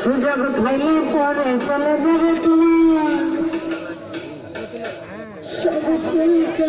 সুযোগ পাইলে পরে চলে যাবে তুমি সব চিন্তা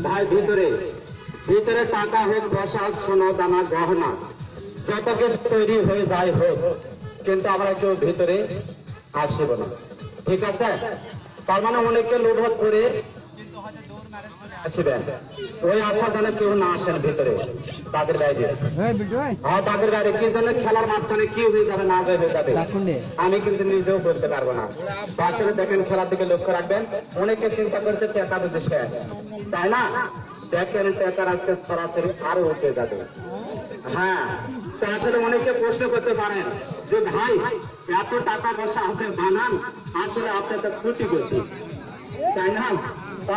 ভাই ভিতরে ভিতরে টাকা হোক প্রসাদ সোনা দানা গহনা যত কিছু তৈরি হয়ে যায় হোক, কিন্তু আমরা কেউ ভিতরে আসিব না, ঠিক আছে? তার মানে অনেকে লোভ করে আসবেন ওই আশা যেন কেউ না আসেন ভিতরে তাদের বাইরে। হ্যাঁ তাদের বাইরে কি যেন খেলার মাঝখানে কি হয়ে যাবে না হয়ে যাবে আমি কিন্তু নিজেও বলতে পারবো না। আসলে দেখেন খেলার দিকে লক্ষ্য রাখবেন। অনেকে চিন্তা করছে টাকা বুঝে শেষ, তাই না? দেখেন টাকার আজকে সরাসরি আরো উঠে যাবে। হ্যাঁ তো আসলে অনেকে প্রশ্ন করতে পারেন যে ভাই এত টাকা পয়সা আপনি বানান, আসলে আপনি তো ত্রুটি করছি, তাই না?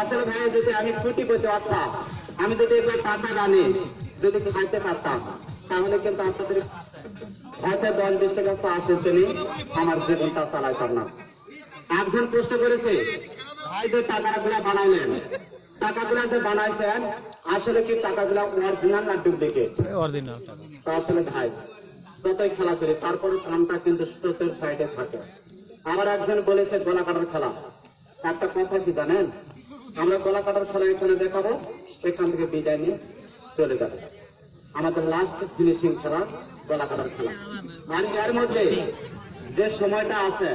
আসলে ভাই যদি আমি ত্রুটি করতে পারতাম, আমি যদি এগুলো টাকা বানি যদি খাইতে পারতাম, তাহলে কিন্তু আপনাদের হয়তো 10-20 টাকা চা কিনতে নেই আমার জীবনটা চালাইতাম না। একজন প্রশ্ন করেছে ভাই যে টাকাগুলা বানাইলেন, টাকাগুলা যে বানাইছেন আসলে কি টাকাগুলা অরিজিনাল না ডুপ্লিকেট? অরিজিনাল। আসলে ভাই যতই খেলা করি তারপরে কামটা কিন্তু স্রোতের সাইডে থাকে। আবার একজন বলেছে গলা কাটার খেলা। একটা কথা কি জানেন, আমরা গলা কাটার খেলা এখানে দেখাবো, এখান থেকে বিদায় নিয়ে চলে যাবে। আমাদের লাস্ট ফিনিশিং খেলা গলা কাটার খেলা। আর এর মধ্যে যে সময়টা আছে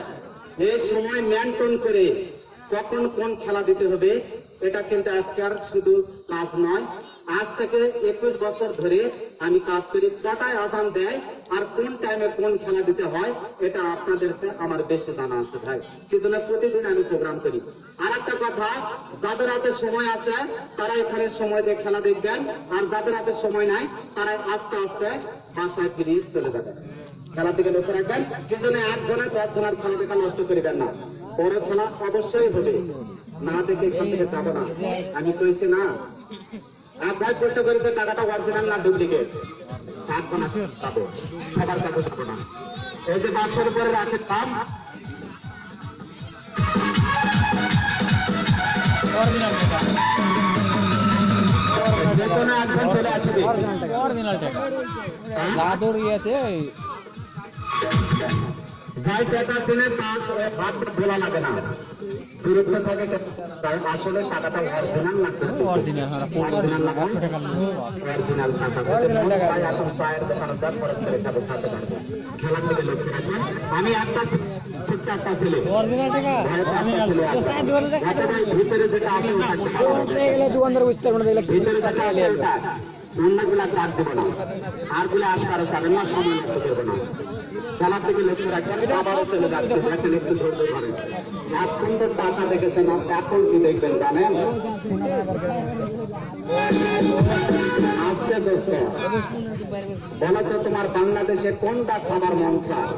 এই সময় মেনটেন করে কখন কোন খেলা দিতে হবে এটা কিন্তু আজকাল শুধু কাজ নয়। আজ থেকে 21 বছর ধরে আমি কাজ করি। কটায় আজান দেয় আর কোন টাইমে কোন খেলা দিতে হয় এটা আপনাদের আমার বেশি জানা আছে ভাই, সেজন্য প্রতিদিন আমি প্রোগ্রাম করি। আর একটা কথা, যাদের হাতে সময় আছে তারা এখানে সময় দিয়ে খেলা দেখবেন, আর যাদের হাতে সময় নাই তারা আস্তে আস্তে বাসায় ফিরিয়ে চলে যাবেন। খেলা থেকে লক্ষ্য রাখবেন, সেজন্য 1 জনের 10 জনের খেলা দেখা নষ্ট করিবেন না। বড় খেলা অবশ্যই হবে, না দেখে এখান থেকে যাবো না। আমি কইছি না, এক ভাই প্রশ্ন করেছে টাকাটা অরিজিনাল না ডুপ্লিকেট, থাকবো না পাবো, সবার কাছে যাবো না। এই যে বাক্সের উপরে রাখে দাম যে কোনো একজন চলে আসবে অরিজিনাল টাকা দাদুর ইয়েতে যাই টাকা কিনে তার হাত ভোলা লাগে না, দূরত্ব থাকে। আসলে টাকাটা অরিজিনাল লাগবে, অরিজিনাল লাগবে, অরিজিনাল টাকা এখন চায়ের দোকানে দাম খরচ করে খাবে, খাতে পারবে। খেলার দিকে লক্ষ্য রাখবেন। আমি একটা ছোট্ট একটা ছেলে ভিতরে যেটা আছে ভিতরে যেটা আছে অন্যগুলা চাপ দেবো না, আর গুলো আসকারও যাবেন না, সময় নষ্ট করবো না। খেলার দিকে লক্ষ্য রাখবেন। আবারও চলে যাচ্ছে, এখন একটু ধরতে পারেন। এখন তো টাকা দেখেছেন, এখন কি দেখবেন জানেন? আজকে দোস্ত বলো তো তোমার বাংলাদেশে কোনটা খাবার মন চায়,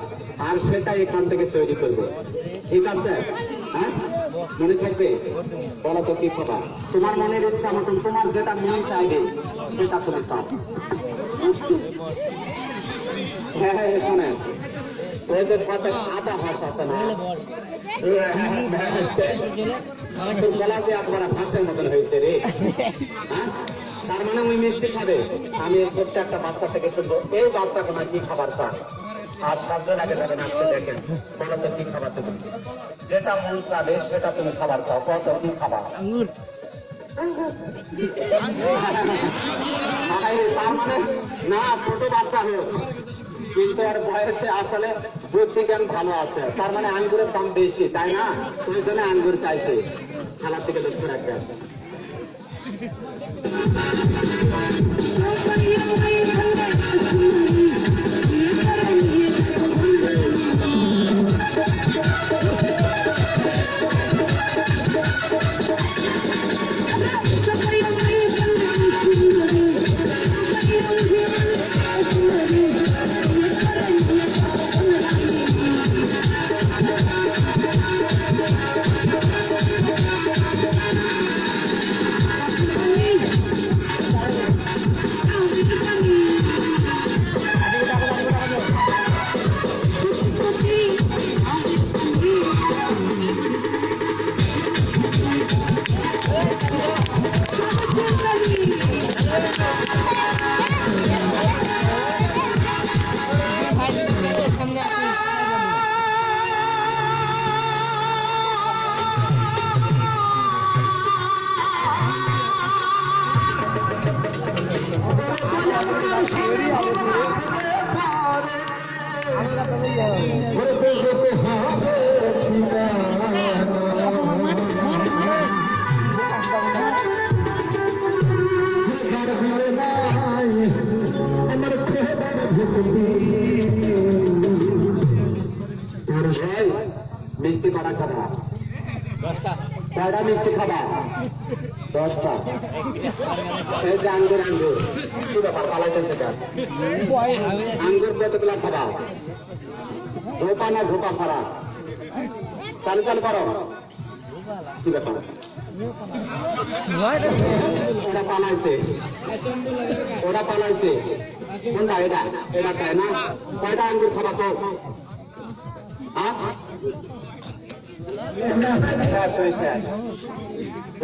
আর সেটা এখান থেকে তৈরি করবে, ঠিক আছে? হ্যাঁ মনে থাকবে? বলো তো কি খাবার তোমার মনের ইচ্ছা মতন, তোমার যেটা মন চাইবে সেটা তুমি পাও। হ্যাঁ হ্যাঁ শোনেন, ওই যে কথা আদা হাঁস আছে না, গলা যে একবার হাঁসের মতন হয়েছে রে। হ্যাঁ তার মানে ওই মিষ্টি খাবে। আমি ছোট্ট একটা বাচ্চা থেকে শুনবো এই বাচ্চা কোনা কি খাবার চায়, আর 7 জন আগে যাবে নাচতে দেখেন। বলো তো কি খাবার তুমি, যেটা মন চাবে সেটা তুমি খাবার চাও, কত কি খাবার? তার মানে না ছোট বাচ্চা হোক কিন্তু আর বয়সে আসলে বুদ্ধি জ্ঞান ভালো আছে, তার মানে আঙ্গুরের দাম বেশি, তাই না? ওই জন্য আঙ্গুর চাইছে। খেলার থেকে লক্ষ্য রাখবেন। কটা খাবা? 10টা। কয়টা মিষ্টি খাবা? 10টা। এই যে আঙ্গুর আঙ্গুর কি ব্যাপার পালাইতেছে কেন? আঙ্গুর কতগুলা খাবা? ধোপা না ধোপা ছাড়া? চালু চালু করো। কি ব্যাপার? ওরা পালাইছে, ওরা পালাইছে। কোনটা এটা? এটা তাই না? কয়টা আঙ্গুর খাবা তো?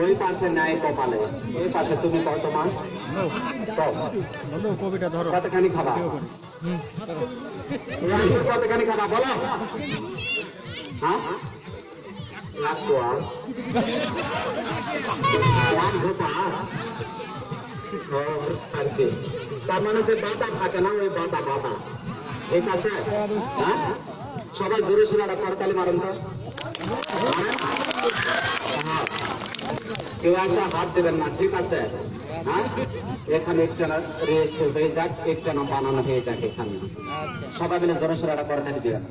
ওই পাশে নাই কপালে, এই পাশে তুমি কত মাস? কবিটা ধরো। কতখানি খাবা? এই আঙ্গুর কতখানি খাবা বলো? হ্যাঁ, এক পোয়া, এক ধোপা। আর কি? তার মানে যে বাতা থাকে না, ওই বাতা বাতা, ঠিক আছে? হ্যাঁ, সবাই জোরে শোনা করতালি মারেন তো। কেউ আসা হাত দেবেন না, ঠিক আছে? হ্যাঁ, এখানে একটা রেস্ট হয়ে যাক, একটা না বানানো হয়ে যাক এখানে। সবাই মিলে জোরে সোনাটা করতালি দিবেন।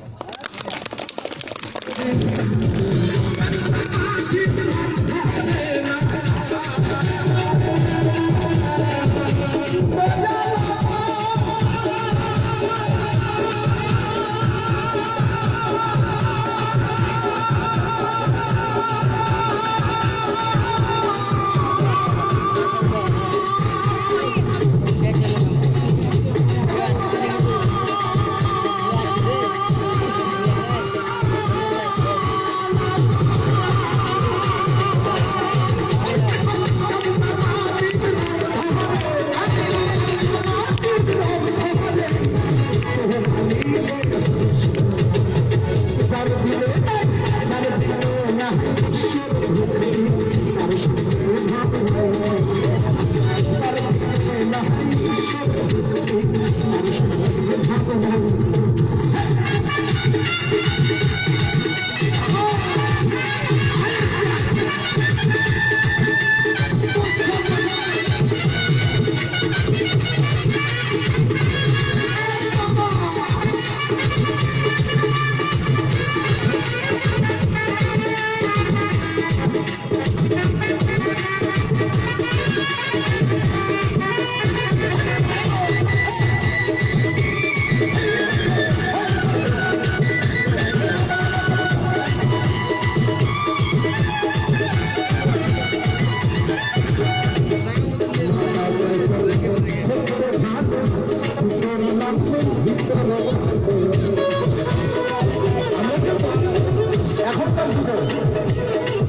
এখনকার যুগে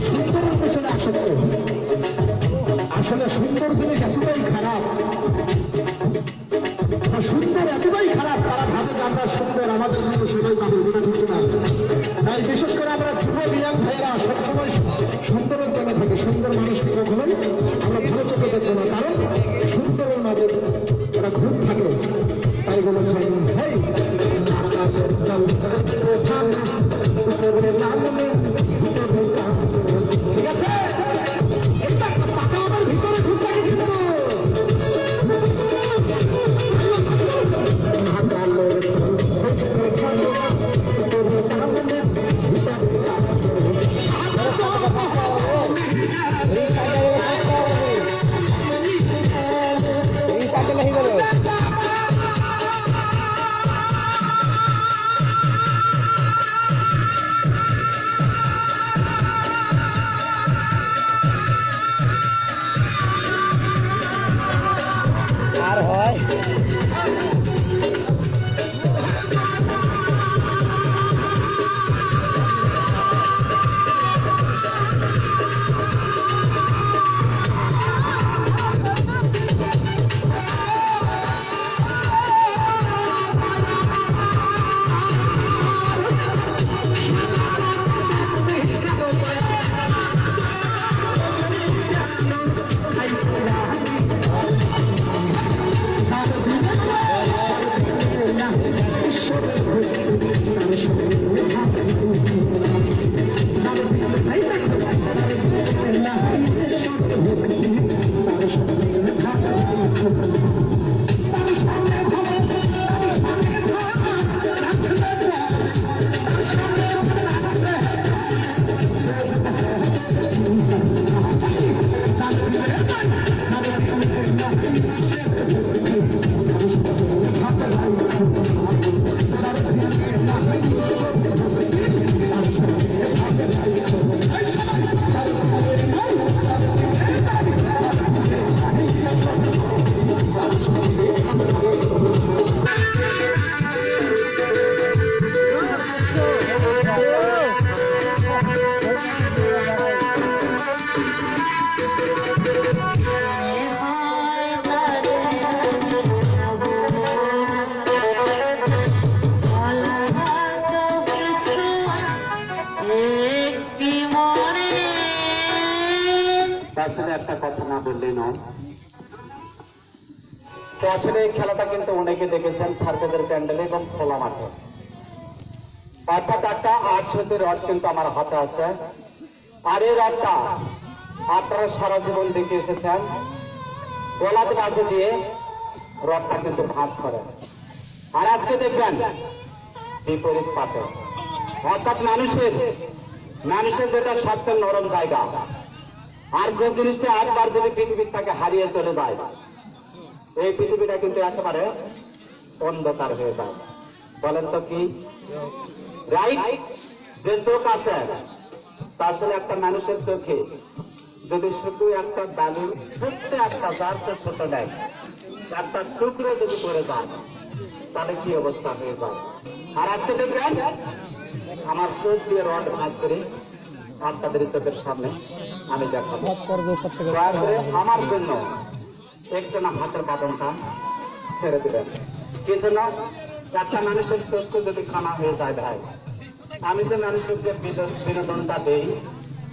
সুন্দরের পেছনে আসক্ত। আসলে সুন্দর জিনিস এতটাই খারাপ, সুন্দর এতটাই খারাপ, তারা ভাবে যে আমরা সুন্দর, আমাদের মতো সবাই পাবে, এটা ঠিক না। তাই বিশেষ করে আমরা যুব ইয়াং ভাইয়েরা সবসময় সুন্দরের প্রেমে থাকে। সুন্দর মানুষকে কখনোই আমরা ভালো চোখে দেখবো না, কারণ সুন্দরের মাঝে ওরা ঘুম থাকে। তাই বলেছেন হেই ঠিক আছে, এটা পাকা আমার ভিতরে ঘুম থাকে কিন্তু আর হয় আসলে একটা কথা না বললেই নয়। তো আসলে এই খেলাটা কিন্তু অনেকে দেখেছেন সার্কাসের প্যান্ডেলে এবং খোলা মাঠে। অর্থাৎ একটা 8 সুতি রড কিন্তু আমার হাতে আছে, আর এই রডটা আপনারা সারা জীবন দেখে এসেছেন গলাতে বাজে দিয়ে রডটা কিন্তু ভাঁজ করে। আর আজকে দেখবেন বিপরীত পাটে, অর্থাৎ মানুষের যেটা সবচেয়ে নরম জায়গা, আর যে জিনিসটা একবার যদি পৃথিবীর থেকে হারিয়ে চলে যায়, এই পৃথিবীটা কিন্তু একেবারে অন্ধকার হয়ে যায়। বলেন তো কি রাইট? যে চোখ আছে তা আসলে একটা মানুষের চোখে যদি শুধু একটা বালির ছোট্ট একটা জারতে ছোট নেয়, একটা টুকরো যদি করে যায়, তাহলে কি অবস্থা হয়ে যায়। আর আজকে দেখবেন আমার চোখ দিয়ে রড ভাঁজ করে আপনাদের চোখের সামনে আমি দেখাবো। দয়া করে আমার জন্য একটু না হাতের বাদনটা ছেড়ে দিবেন। কি জন্য? একটা মানুষের চোখ যদি খানা হয়ে যায় ভাই, আমি যে মানুষের যে বিনোদনটা দেই,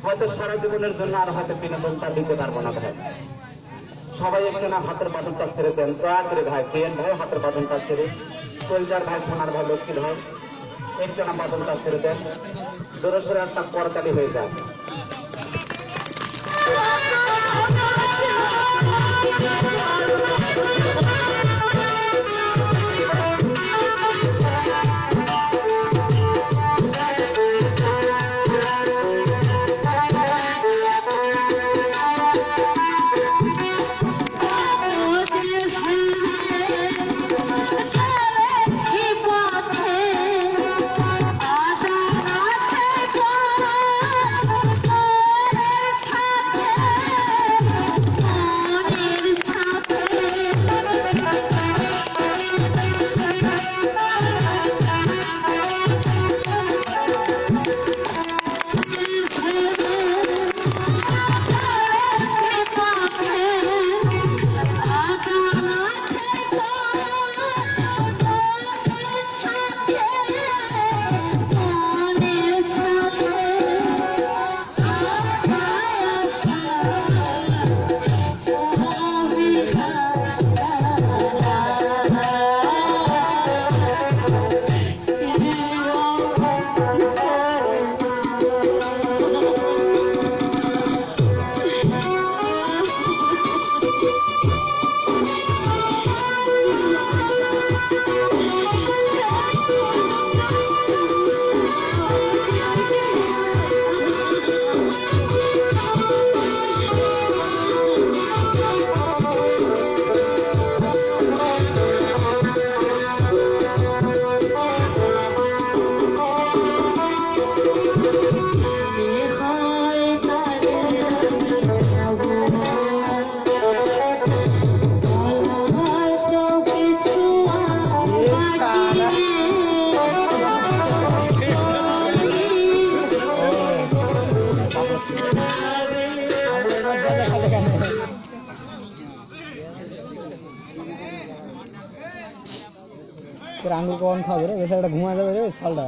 হয়তো সারা জীবনের জন্য আর হয়তো বিনোদনটা দিতে পারবো না ভাই। সবাই একটু না হাতের বাদনটা ছেড়ে দেন, দয়া করে ভাই। প্রিয়েন ভাই হাতের বাদনটা ছেড়ে, কলজার ভাই, সোনার ভাই, লক্ষ্মীর ভাই একটু না বাদনটা ছেড়ে দেন, জোরে সোরে একটা পরকালি হয়ে যায়। আঙুল কখন খাবে রে? বেচারাটা ঘুমা যাবে রে, শালটা।